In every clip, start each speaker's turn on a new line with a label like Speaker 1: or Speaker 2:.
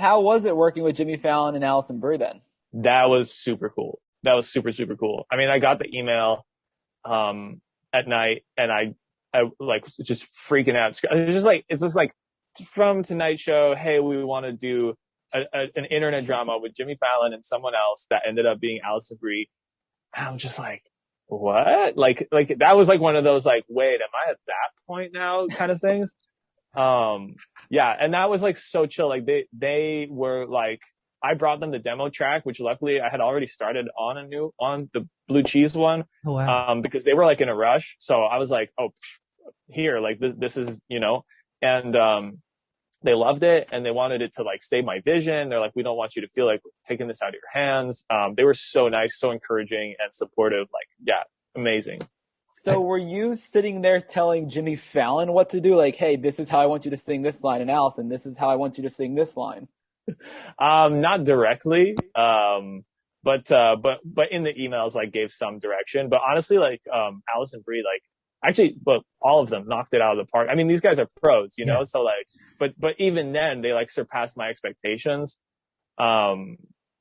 Speaker 1: how was it working with Jimmy Fallon and Alison Brie then?
Speaker 2: That was super cool. That was super, super cool. I mean, I got the email at night, and I like just freaking out. It's just like from Tonight Show. Hey, we want to do an internet drama with Jimmy Fallon and someone else that ended up being Alison Brie. And I'm just like, what? Like that was like one of those like, wait, am I at that point now kind of things? Yeah, and that was like so chill. Like they were like, I brought them the demo track, which luckily I had already started on the blue cheese one,
Speaker 3: Oh wow.
Speaker 2: because they were like in a rush. So I was like, oh, here, like this is, and they loved it and they wanted it to like stay my vision. They're like, we don't want you to feel like we're taking this out of your hands. They were so nice, so encouraging and supportive. Like, yeah, amazing.
Speaker 1: So were you sitting there telling Jimmy Fallon what to do? Like, hey, this is how I want you to sing this line, and Allison, this is how I want you to sing this line.
Speaker 2: Not directly, but in the emails, like gave some direction. But honestly, like Alice and Brie, like actually, but all of them knocked it out of the park. I mean, these guys are pros,
Speaker 3: Yeah.
Speaker 2: so like, but even then, they like surpassed my expectations.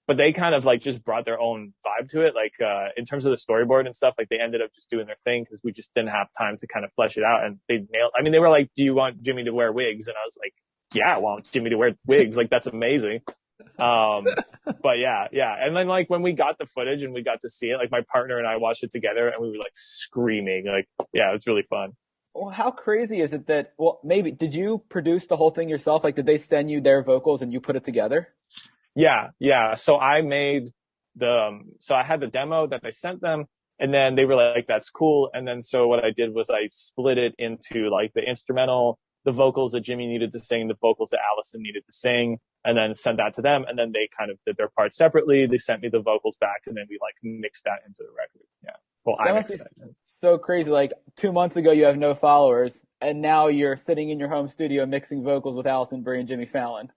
Speaker 2: But they kind of like just brought their own vibe to it. Like in terms of the storyboard and stuff, like they ended up just doing their thing because we just didn't have time to kind of flesh it out. And they nailed. I mean, they were like, "Do you want Jimmy to wear wigs?" And I was like, yeah, I want Jimmy to wear wigs. Like, that's amazing. But yeah. And then like when we got the footage and we got to see it, like my partner and I watched it together and we were like screaming. Like, yeah, it was really fun.
Speaker 1: Well, how crazy is it that, well, maybe, did you produce the whole thing yourself? Like, did they send you their vocals and you put it together?
Speaker 2: Yeah. So so I had the demo that I sent them, and then they were like, that's cool. And then so what I did was I split it into like the instrumental, the vocals that Jimmy needed to sing, the vocals that Allison needed to sing, and then sent that to them. And then they kind of did their parts separately. They sent me the vocals back, and then we like mixed that into the record. Yeah. Well, I
Speaker 1: That must
Speaker 2: mixed
Speaker 1: be
Speaker 2: that.
Speaker 1: so crazy. Like, 2 months ago, you have no followers, and now you're sitting in your home studio mixing vocals with Allison Brie and Jimmy Fallon.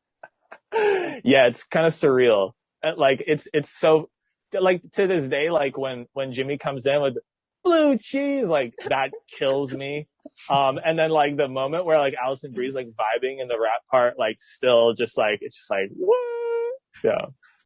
Speaker 2: Yeah, it's kind of surreal. Like it's so like to this day, like when Jimmy comes in with blue cheese, like that kills me. And then like the moment where like Alison Brie's like vibing in the rap part, like still just like it's just like what? Yeah.